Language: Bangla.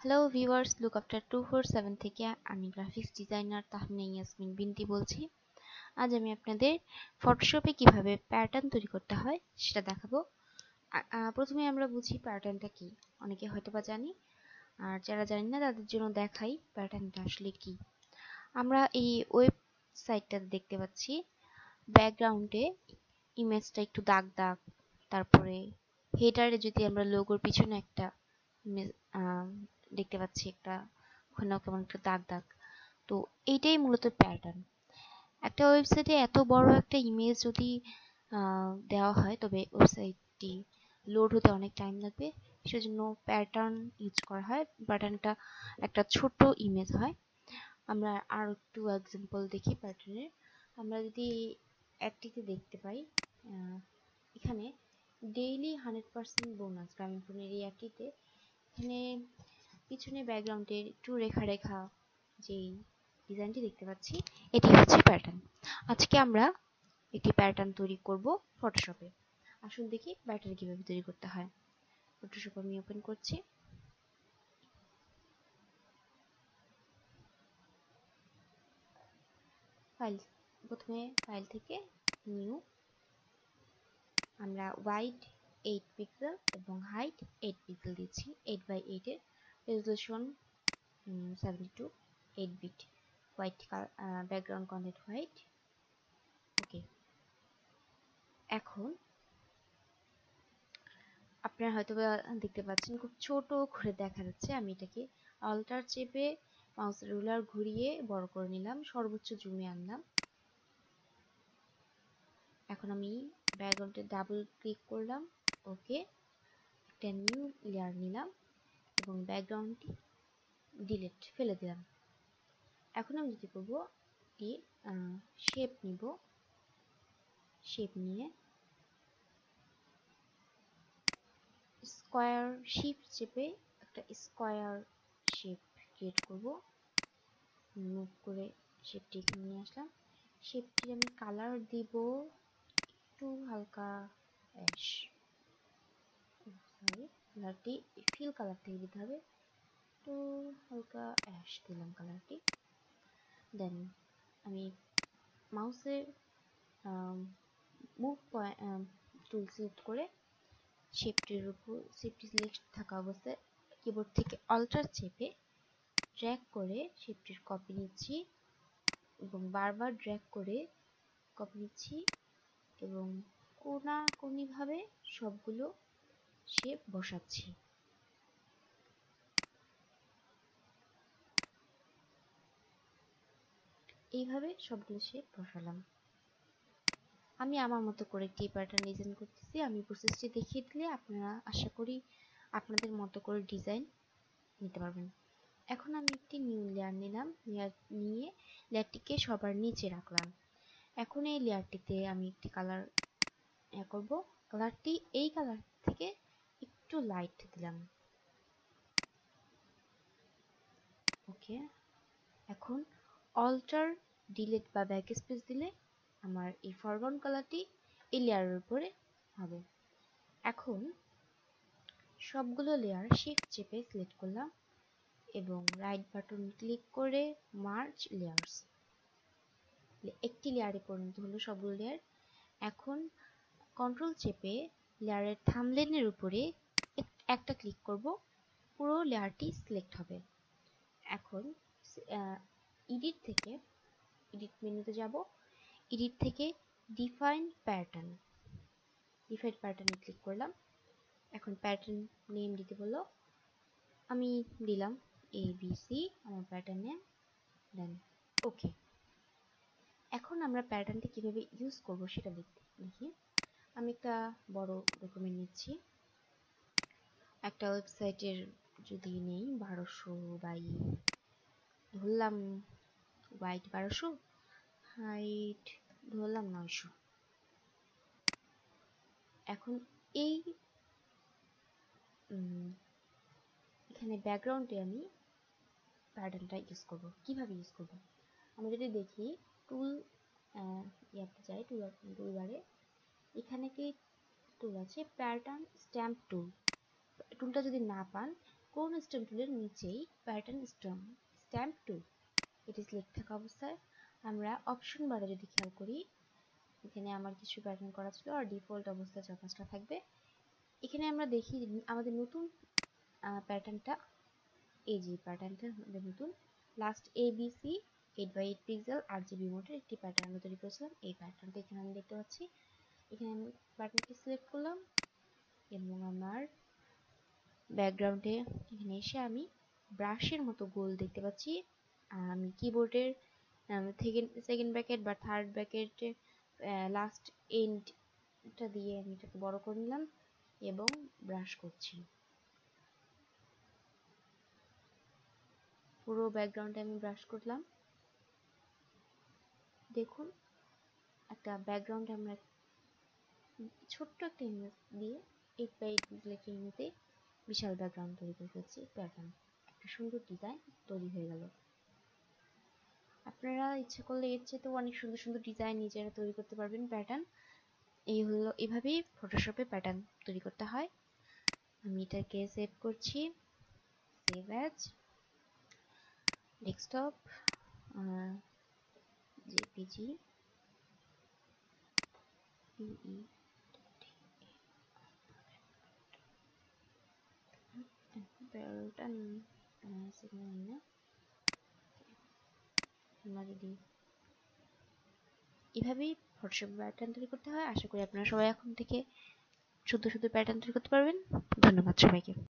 হ্যালো ভিউয়ার্স, লুক আফটার 247 থেকে আমি গ্রাফিক্স ডিজাইনার তাহমিনা ইয়াসমিন বিনতি বলছি। আজ আমি আপনাদের ফটোশপে কিভাবে প্যাটার্ন তৈরি করতে হয় সেটা দেখাবো। প্রথমে আমরা বুঝি প্যাটার্নটা কি। অনেকে হয়তোবা জানি, আর যারা জানি না তাদের জন্য দেখাই প্যাটার্নটা আসলে কি। আমরা এই ওয়েবসাইটটা দেখতে পাচ্ছি, ব্যাকগ্রাউন্ডে ইমেজটা একটু দাগ দাগ, তারপরে হেডারে যদি আমরা লোগোর পিছনে একটা দেখতে পাচ্ছি একটা ওখানেও কেমন একটা দাগ দাগ। তো এইটাই মূলত প্যাটার্ন। একটা ওয়েবসাইটে এত বড় একটা ইমেজ যদি দেওয়া হয়, তবে ওয়েবসাইটটি লোড হতে অনেক টাইম লাগবে। সেজন্য প্যাটার্ন ইউজ করা হয়। প্যাটার্নটা একটা ছোট ইমেজ হয়। আমরা আর একটু এক্সাম্পল দেখি প্যাটার্নের। আমরা যদি অ্যাডটিতে দেখতে পাই, এখানে ডেইলি 100% বোনাস গ্রামীণফোনের এই অ্যাডটিতে, এখানে পিছনে ব্যাকগ্রাউন্ডের একটু রেখা রেখা যেই ডিজাইনটি দেখতে পাচ্ছি, এটি হচ্ছে প্যাটার্ন। আজকে আমরা একটি প্যাটার্ন তৈরি করব ফটোশপে। আসুন দেখি প্যাটার্ন কিভাবে তৈরি করতে হয়। ফটোশপ আমি ওপেন করছি। প্রথমে ফাইল থেকে নিউ, আমরা ওয়াইড 8 পিক্সেল এবং হাইট 8 পিক্সেল দিচ্ছি। 8x8 এর resolution 72, 8 bit, white background content white. Okay, এখন আপনারা হয়তো দেখতে পাচ্ছেন খুব ছোট করে দেখা যাচ্ছে। আমি এটাকে অল্টার চেপে মাউস রুলার ঘুরিয়ে বড় করে নিলাম, সর্বোচ্চ জুমে আনলাম। এখন আমি ব্যাকগ্রাউন্ডে ডাবল ক্লিক করলাম। ওকে, একটা নিউ লেয়ার নিলাম এবং ব্যাকগ্রাউন্ডটি ডিলিট ফেলে দিলাম। এখন আমি যেটি করব, এই শেপ নিব। শেপ নিয়ে স্কয়ার শিফট চেপে একটা স্কয়ার শেপ ক্রিয়েট করব। মুভ করে শেপটি এখানে নিয়ে আসলাম। শেপটির আমি কালার দিব একটু হালকা অ্যাশ, সরি, কালারটি ফিল কালার থেকে দিতে হবে। একটু হালকা অ্যাশ দিলাম কালারটি। দেন আমি মাউসের মুভ টুল সিলেক্ট করে শেপটির উপর, শেপটি সিলেক্ট থাকা অবস্থায় কিবোর্ড থেকে অল্টার চেপে ড্র্যাগ করে শেপটির কপি নিচ্ছি এবং বারবার ড্র্যাগ করে কপি নিচ্ছি এবং কোনাকুনিভাবে সবগুলো শেপ বসাচ্ছি। এইভাবে সবগুলো শেপ বসালাম। আমি আমার মতো করে একটি প্যাটার্ন ডিজাইন করতেছি। আমি প্রসেসটি দেখিয়ে দিলে আপনারা আশা করি আপনাদের মতো করে ডিজাইন নিতে পারবেন। এখন আমি একটি নিউ লেয়ার নিলাম, লেয়ার নিয়ে লেয়ারটিকে সবার নিচে রাখলাম। এখন এই লেয়ারটিতে আমি একটি কালার করব। কালারটি এই কালার থেকে একটু লাইট দিলাম। ওকে, এখন অল্টার ডিলিট বা ব্যাকস্পেস দিলে আমার এই ফরগ্রাউন্ড কালারটি এই লেয়ারের উপরে হবে। এখন সবগুলো লেয়ার শিফট চেপে সিলেক্ট করলাম এবং রাইট বাটন ক্লিক করে মার্জ লেয়ার্স, একটি লেয়ারে পরিণত হলো সবগুলো লেয়ার। এখন কন্ট্রোল চেপে লেয়ারের থাম্বনেইলের উপরে একটা ক্লিক করব, পুরো লেয়ারটি সিলেক্ট হবে। এখন এডিট থেকে, এডিট মেনুতে যাব, এডিট থেকে ডিফাইন প্যাটার্ন, ডিফাইন প্যাটার্নে ক্লিক করলাম। এখন প্যাটার্ন নেম দিতে বললো, আমি দিলাম ABC আমার প্যাটার্ন নেম, দেন ওকে। এখন আমরা প্যাটার্নটি কিভাবে ইউজ করব সেটা দেখি। আমি একটা বড় ডকুমেন্ট নিচ্ছি। একটা ওয়েবসাইটের যদি নেই 1200 বাই, ধরলাম হোয়াইট 1200, হাইট ধরলাম 900। এখন এই এখানে ব্যাকগ্রাউন্ডে আমি প্যাটার্নটা ইউজ করব। কিভাবে ইউজ করব আমরা যদি দেখি, টুল ইয়াতে যাই, টুলবারে এখানে কি টুল আছে, প্যাটার্ন স্ট্যাম্প টুল। টুলটা যদি না পান, ক্রোম স্ট্যাম্প টুলের নিচেই প্যাটার্ন স্ট্যাম্প টুল এটি সিলেক্ট থাকা অবস্থায় আমরা অপশন বারে যদি খেয়াল করি, এখানে আমার কিছু প্যাটার্ন করা ছিল আর ডিফল্ট অবস্থায় 4-5টা থাকবে। এখানে আমরা দেখি আমাদের নতুন প্যাটার্নটা, এই যে প্যাটার্নটা আমাদের নতুন last ABC 8x8 pixel RGB মোডের একটি প্যাটার্ন আমরা তৈরি করেছিলাম। এই প্যাটার্নটা এখানে আমি দেখতে পাচ্ছি। এখানে আমি প্যাটার্নটি সিলেক্ট করলাম এবং আমার ব্যাকগ্রাউন্ডে এখানে এসে আমি ব্রাশের মতো গোল দেখতে পাচ্ছি। আমি কিবোর্ডের সেকেন্ড ব্র্যাকেট বা থার্ড ব্র্যাকেটের লাস্ট এন্ডটা দিয়ে আমি এটাকে বড় করে নিলাম এবং ব্রাশ করছি। পুরো ব্যাকগ্রাউন্ডে আমি ব্রাশ করলাম। দেখুন একটা ব্যাকগ্রাউন্ডে আমরা ছোট্ট একটা ইমেজ দিয়ে 8x8 পিক্সেল একটা ইমেজে বিশাল ব্যাকগ্রাউন্ড তৈরি করে ফেলছি। প্যাটার্ন একটা সুন্দর ডিজাইন তৈরি হয়ে গেল। আপনারা ইচ্ছে করলে এর চেয়েতেও অনেক সুন্দর সুন্দর ডিজাইন নিজেরা তৈরি করতে পারবেন। প্যাটার্ন এই হলো, এভাবেই ফটোশপে প্যাটার্ন তৈরি করতে হয়। আমি এটাকে সেভ করছি, save as desktop JPG pattern এভাবেই ফটোশপে প্যাটার্ন তৈরি করতে হয়। আশা করি আপনারা সবাই এখন থেকে শুদ্ধ শুদ্ধ প্যাটার্ন তৈরি করতে পারবেন। ধন্যবাদ সবাইকে।